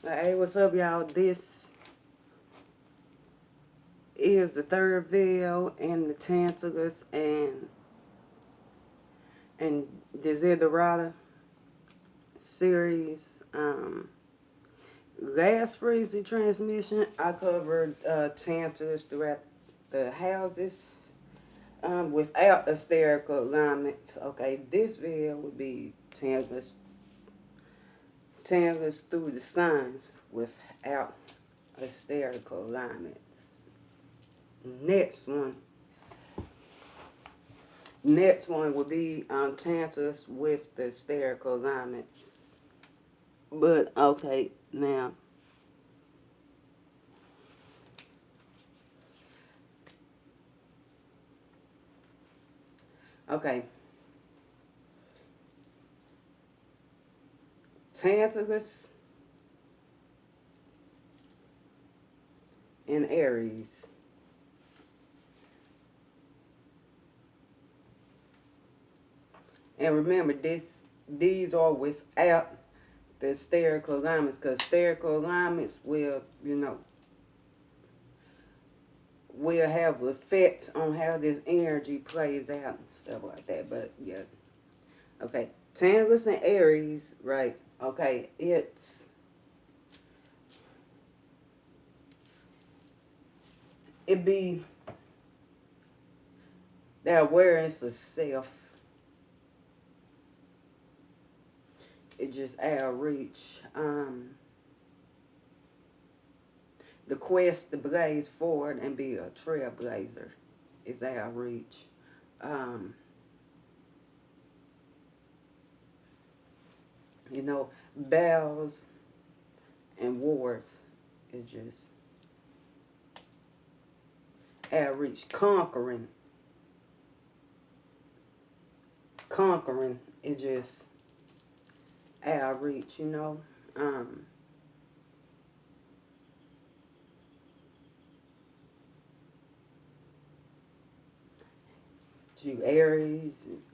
Hey, what's up, y'all? This is the third video in the Tantalus and Desiderata series. Last freezing transmission, I covered Tantalus throughout the houses without asterical alignments. Okay, this video would be Tantalus through the signs without asterical alignments. Next one would be Tantalus with the asterical alignments. But okay, now okay. Tantalus and Aries. And remember, these are without the asterical alignments, because asterical alignments will, will have effect on how this energy plays out and stuff like that. But yeah, okay. Tantalus and Aries, right? Okay, it be the awareness of self. It just outreach. The quest to blaze forward and be a trailblazer is outreach. Battles and wars is just outreach. Conquering is just outreach,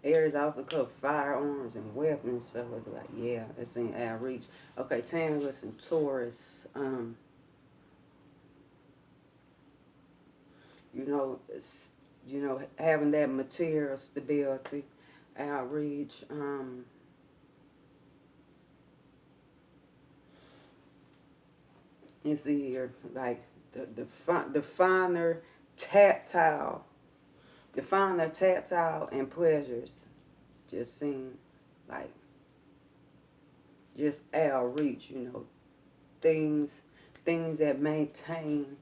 Aries also cover firearms and weapons, so it's like, yeah, it's in outreach. Okay, Tantalus and Taurus, having that material stability, outreach, you see here, like the finer tactile and pleasures just seem like just outreach, things that maintain.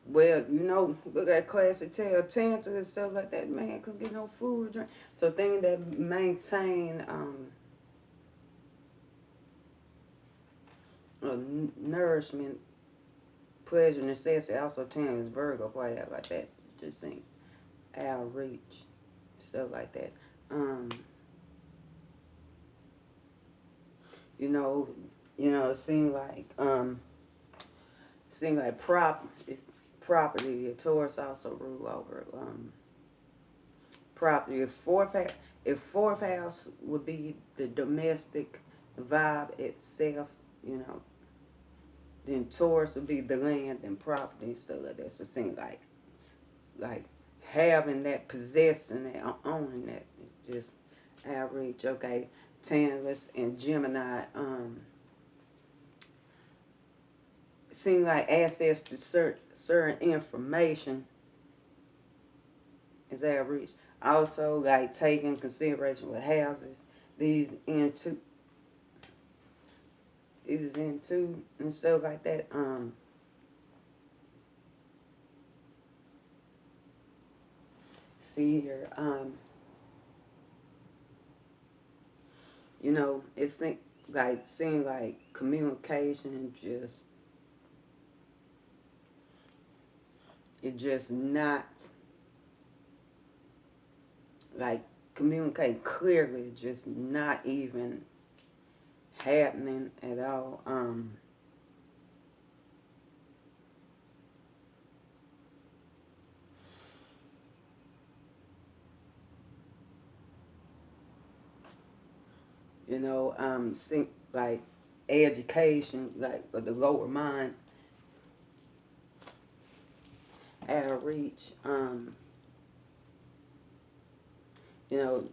Well, look at classic tale, Tantalus and stuff like that, man, couldn't get no food or drink. So things that maintain nourishment, pleasure, necessity. Also Tantalus Virgo play out like that. Just saying, outreach, stuff like that. It seemed like property. Taurus also rule over property. If fourth house would be the domestic vibe itself, then Taurus would be the land and property and stuff like that. So it seems like having that, possessing that, owning that is just outreach. Okay, Tantalus and Gemini, seem like access to certain information is outreach. Also, like taking consideration with houses, these is into and stuff like that. See here, it seems like communication just not, like, communicate clearly, just not even happening at all. you know, like education, like the lower mind, out of reach, you know,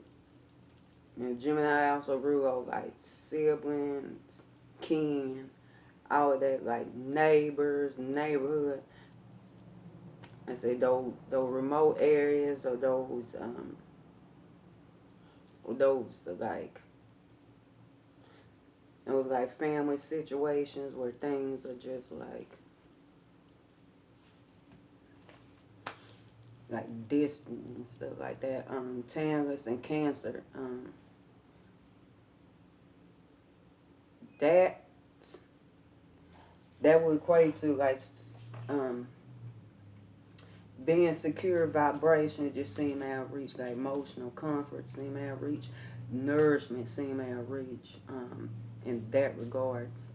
and Gemini also rule over like siblings, kin, all of that, like neighbors, neighborhood. I say those remote areas or those like family situations where things are just like distant and stuff like that. Tantalus and Cancer. That would equate to like being secure vibration. It just seem out of reach. Like emotional comfort seem out of reach. Nourishment seem out of reach. In that regards.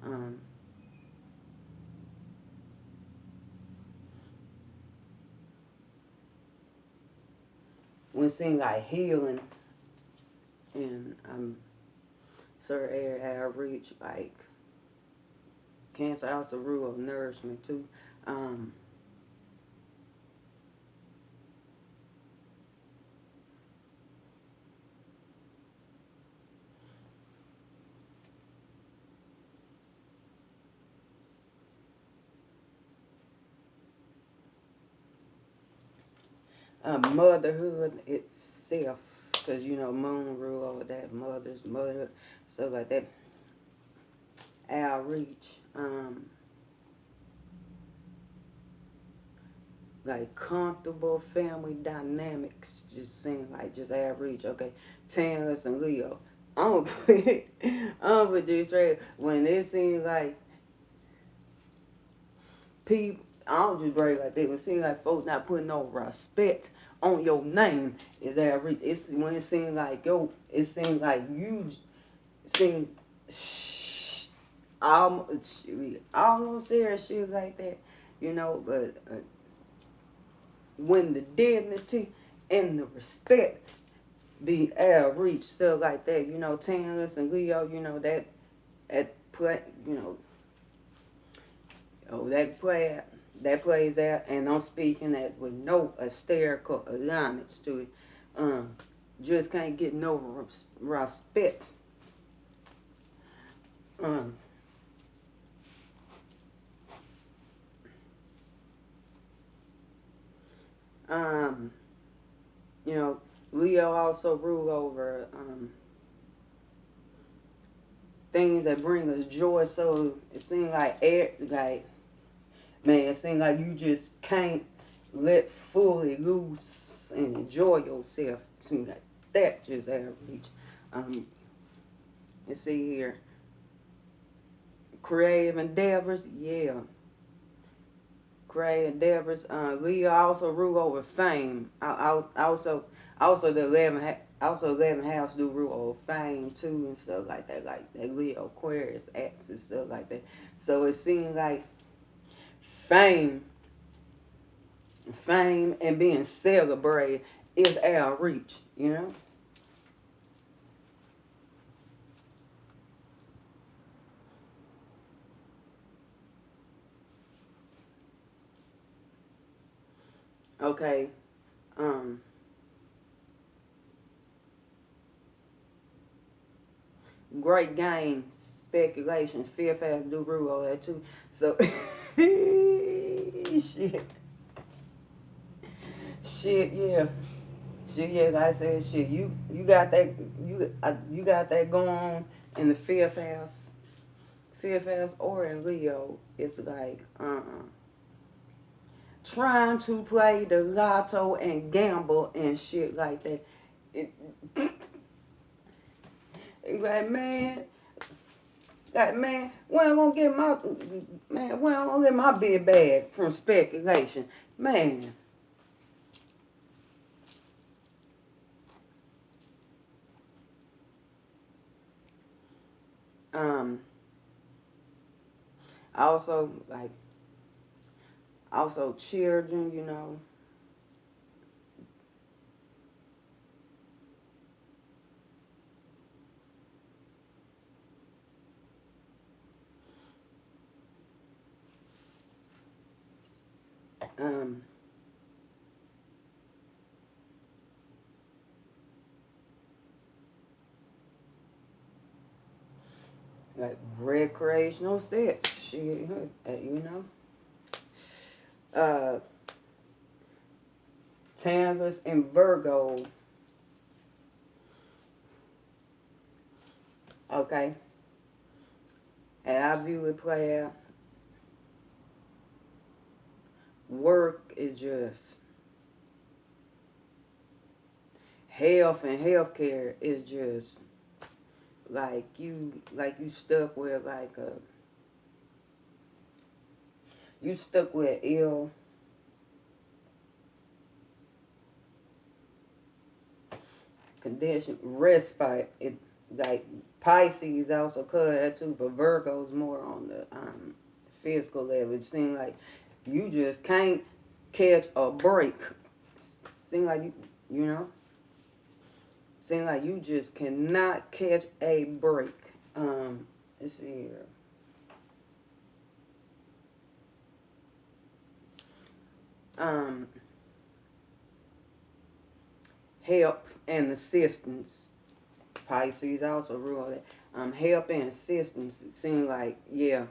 When seeing like healing and certain area out of reach, like Cancer also rule of nourishment too. Motherhood itself, because you know moon rule over that, motherhood, stuff like that. Outreach, like comfortable family dynamics, just seem like just outreach. Okay, Tantalus and Leo. I'm gonna put this straight. When it seems like people, I don't just break like that. When it seems like folks not putting no respect on your name, is outreach. It's when it seems like it seems like you seem almost there and shit like that, you know. But when the dignity and the respect be outreach, stuff like that, you know, Tantalus and Leo, you know, that play, you know, that plays out, and I'm speaking that with no asterical alignments to it. Just can't get no respect. You know, Leo also rule over things that bring us joy. So it seems like man, it seems like you just can't let fully loose and enjoy yourself. It seems like that just out of reach. Let's see here. Creative endeavors, yeah. Creative endeavors. Leo also rule over fame. Also the 11th house do rule over fame too and stuff like that. Like that Leo Aquarius acts and stuff like that. So it seems like fame and being celebrated is out of reach, you know? Okay. Great gains, speculation, fifth house do rule all that too. So shit, yeah. Shit, yeah, like I said, shit, you got that you got that going on in the fifth house or in Leo. It's like trying to play the lotto and gamble and shit like that. It, like man, when I'm gonna get my big bag from speculation, man. Also children, you know. like recreational sex, shit, you know. Tantalus and Virgo. Okay. And I view it play out. Work is just health, and healthcare is just like you stuck with you stuck with ill condition, respite. It like Pisces also cover that too, but Virgo's more on the physical level. It seems like you just can't catch a break. Seems like you know. Seems like you just cannot catch a break. Let's see here. Help and assistance. Pisces also rule that. Help and assistance. It seems like you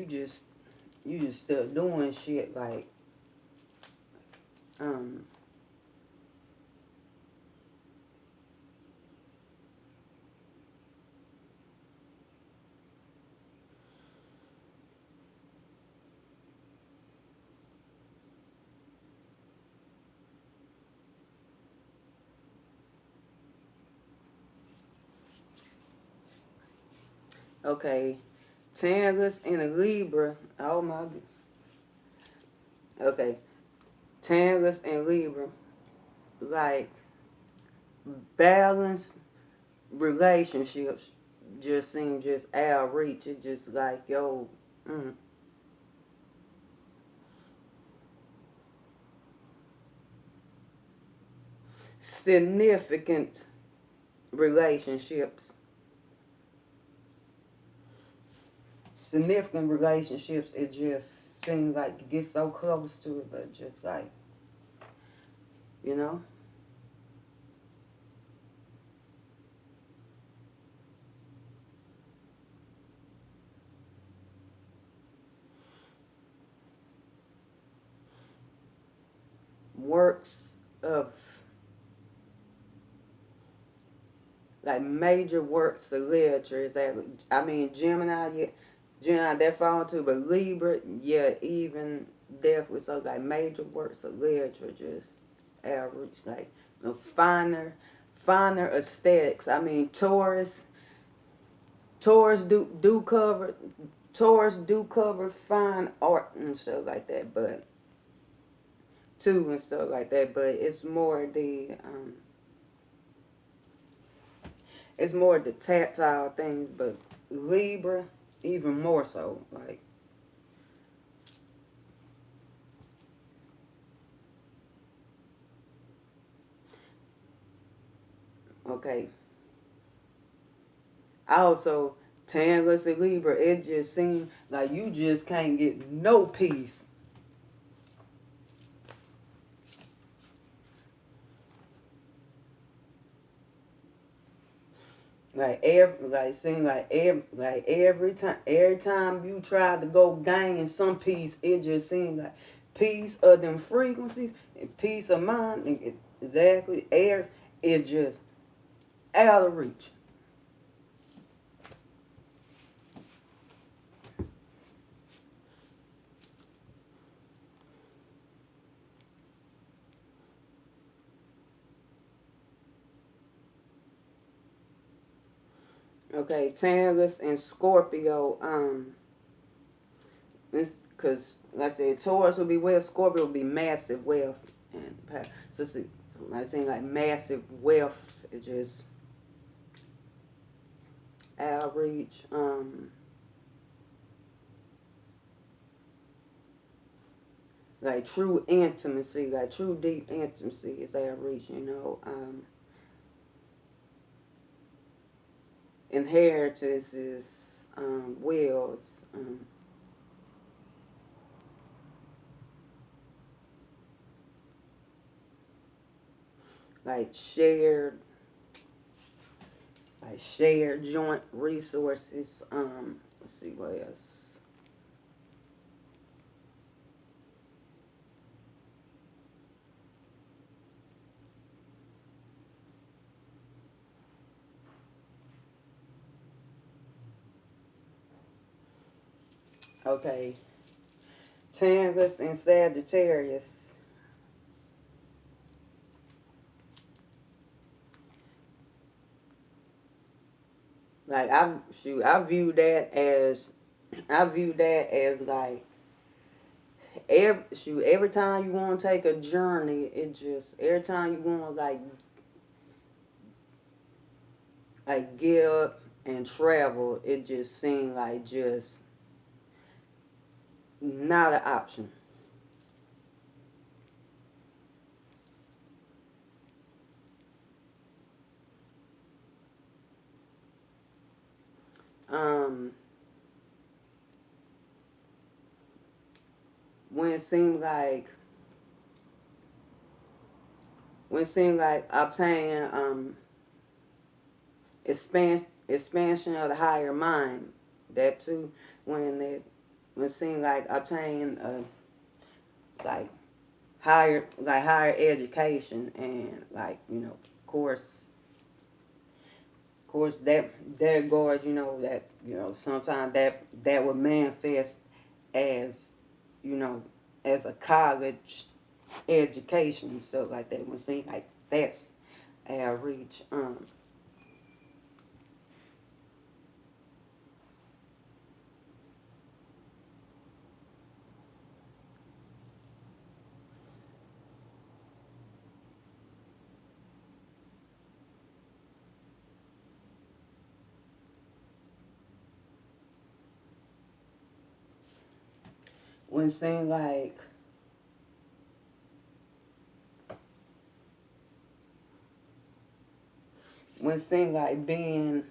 just stuck doing shit like okay, Tantalus and a Libra. Oh my. Okay, Tantalus and Libra, like balanced relationships, just seem just out of reach. It just like significant relationships. Significant relationships, it just seems like you get so close to it, but just like, you know? Works of, like major works of literature. Is that, I mean, Gemini, yeah, Gemini, that fall too, but Libra, yeah, even definitely. So, like, major works of literature, just average, like, finer aesthetics. I mean, Taurus do cover fine art and stuff like that, but too and stuff like that. But it's more the tactile things. But Libra, even more so, like. Okay. Also, Tantalus and Libra, it just seems like you just can't get no peace. Every time you try to go gain some peace, it just seems like peace of them frequencies and peace of mind. And exactly, air is just out of reach. Okay, Tantalus and Scorpio. Because like I said, Taurus will be wealth, Scorpio will be massive wealth, and so see, I think like massive wealth is just outreach. Like true intimacy, like true deep intimacy is outreach. Inheritances, wills. like shared joint resources. Let's see what else. Okay, Tantalus and Sagittarius. Like I view that as like every time you want to take a journey, it just every time you want to like get up and travel, it just seems like just not an option. Um, when it seemed like obtaining expansion of the higher mind, that too. When it seemed like obtaining like higher education, and like of course that guards, that sometimes that would manifest as you know as a college education and stuff like that. When seem like that's our reach. When it seemed like when it seemed like being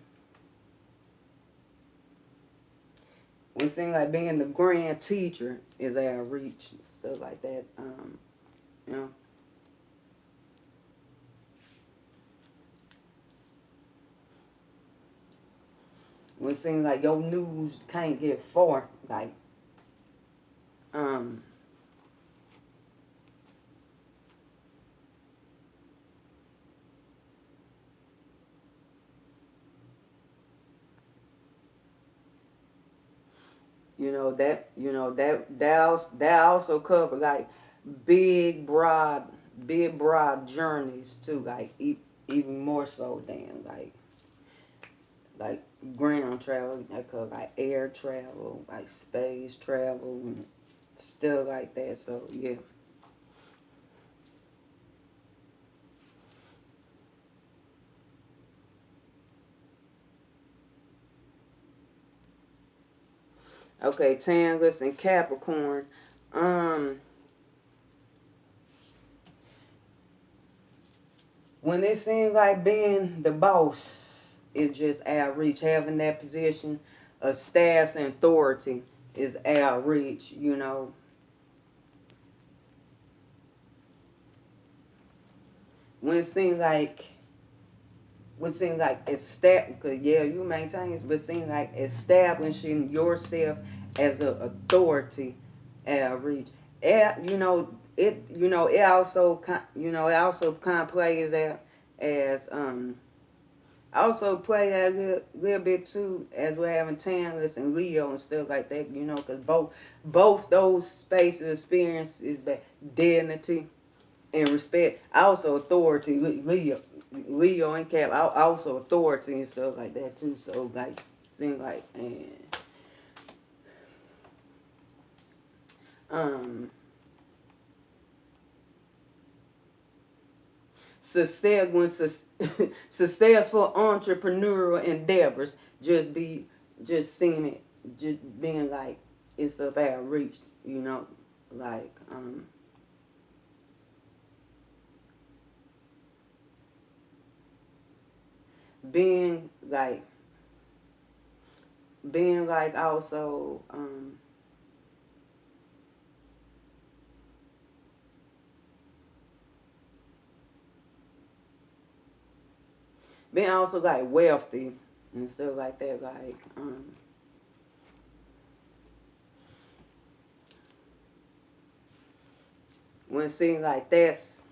when it seemed like being the grand teacher is our reach, stuff like that. You know, when it seems like your news can't get far, like um, that also cover like big broad journeys too, like even more so than like ground travel. That cover like air travel, like space travel, and stuff like that. So yeah. Okay, Tantalus and Capricorn. Um, when it seems like being the boss is just outreach, having that position of status and authority is outreach. When it seems like cause yeah, you maintain it, but it seems like establishing yourself as an authority outreach. It also kind of plays out as also play that little bit too, as we're having Tantalus and Leo and stuff like that, because both those spaces experience is that dignity and respect. Also authority, Leo and Cap, also authority and stuff like that too. So like, seem like, and um, successful entrepreneurial endeavors just seeing it, just being like it's of our reach, like being like also being also like wealthy and stuff like that, like when it seems like that's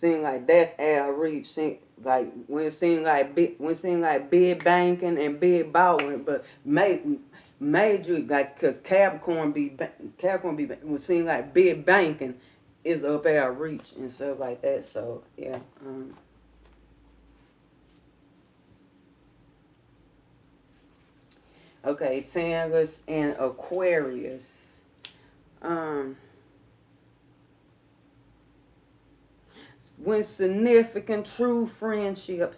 out of reach. Like when it seems like big banking and big balling, but major like because Capricorn be when it seems like big banking is up out of reach and stuff like that. So yeah. Okay, Tantalus and Aquarius. Um, when significant true friendship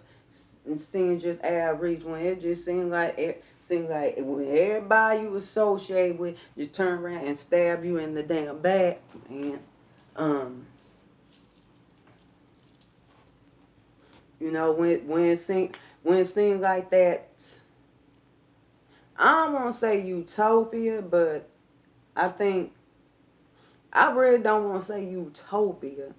seems just average, when it just seems like when everybody you associate with just turn around and stab you in the damn back, man. You know when it seems like that. I don't want to say utopia, but I think I really don't want to say utopia.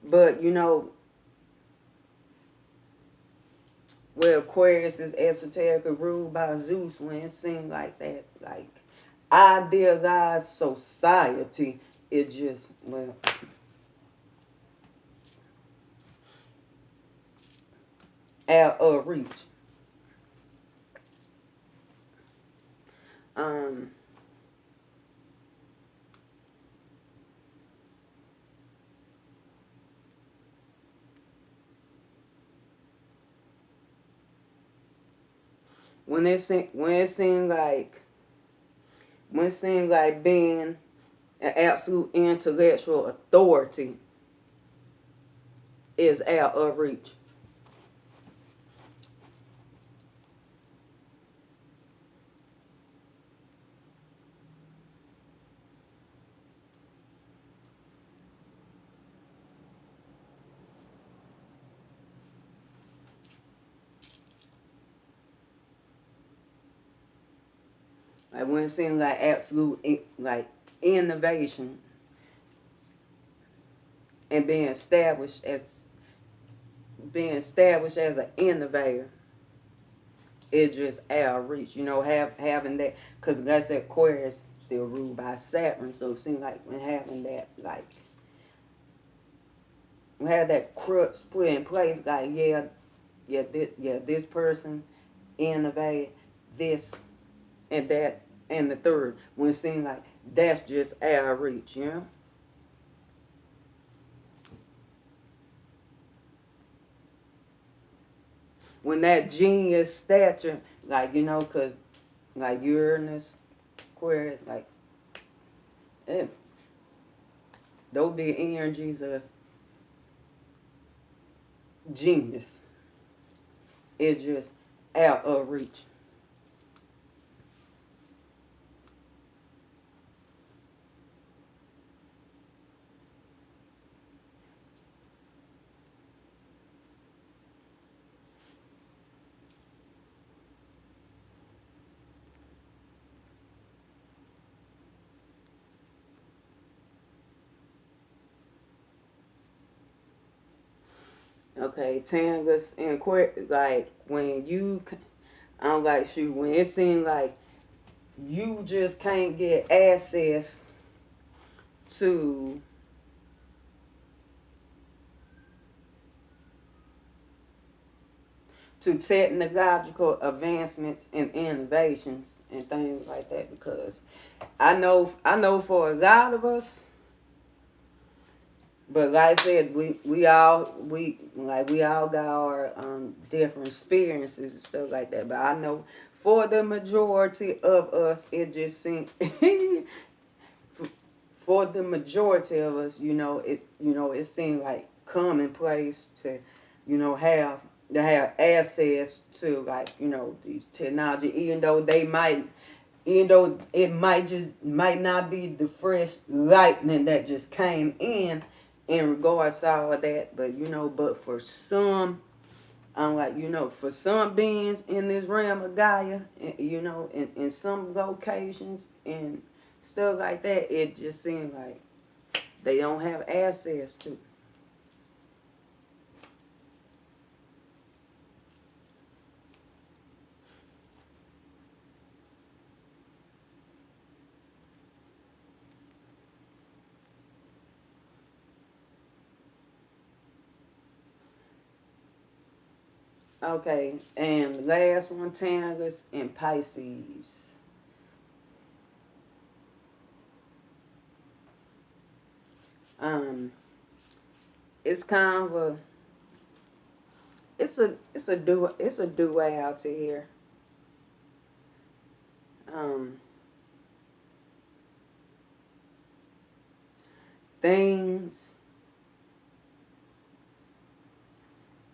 But well, Aquarius is esoteric ruled by Zeus. When it seems like that, like idealized society, it just out of reach. When it seems like being an absolute intellectual authority is out of reach. Like when it seems like absolute like innovation and being established as an innovator, it just out of reach. Having that, because like I said, Aquarius still ruled by Saturn, so it seems like when having that, like when have that crutch put in place, like this person innovate this and that and the third, when it seems like that's just out of reach, when that genius stature, like, because, like, Uranus, Aquarius, like, those big energies of genius, it just out of reach. Okay, Tantalus and Aquarius, like when I don't like shoot, when it seems like you just can't get access to technological advancements and innovations and things like that, because I know for a lot of us. But like I said, we all got our different experiences and stuff like that. But I know for the majority of us, it just seems for the majority of us, it seems like commonplace to, have access to, like, these technology, even though it might not be the fresh lightning that just came in regards to all of that, but for some, for some beings in this realm of Gaia, in some locations and stuff like that, it just seems like they don't have access to. Okay, and the last one, Tantalus and Pisces. Um, it's kind of a it's a duality here. Um, things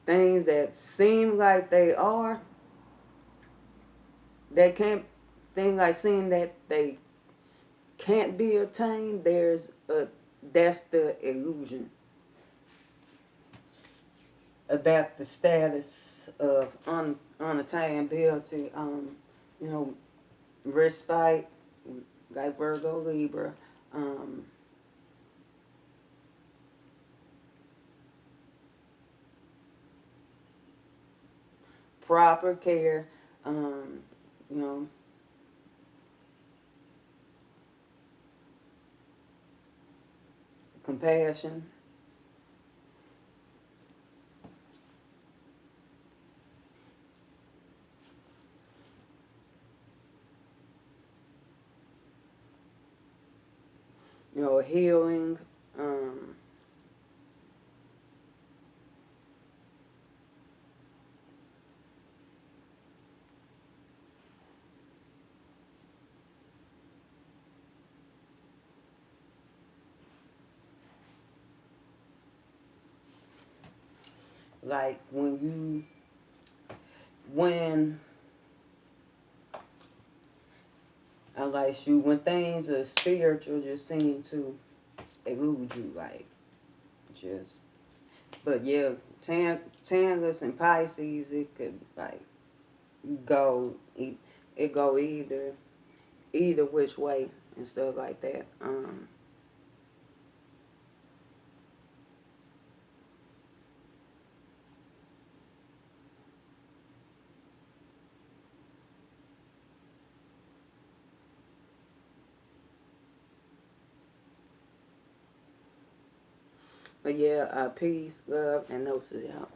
things that seem like they are, they can't things like seem that they can't be attained. That's the illusion about the status of unattainability. You know, respite, like Virgo, Libra. Um, Proper care. You know, compassion. You know, healing. Um, like when when things are spiritual, just seem to elude you, like just. But yeah, Tantalus and Pisces, it could like go it go either which way and stuff like that. But yeah, peace, love, and Gnosis, y'all.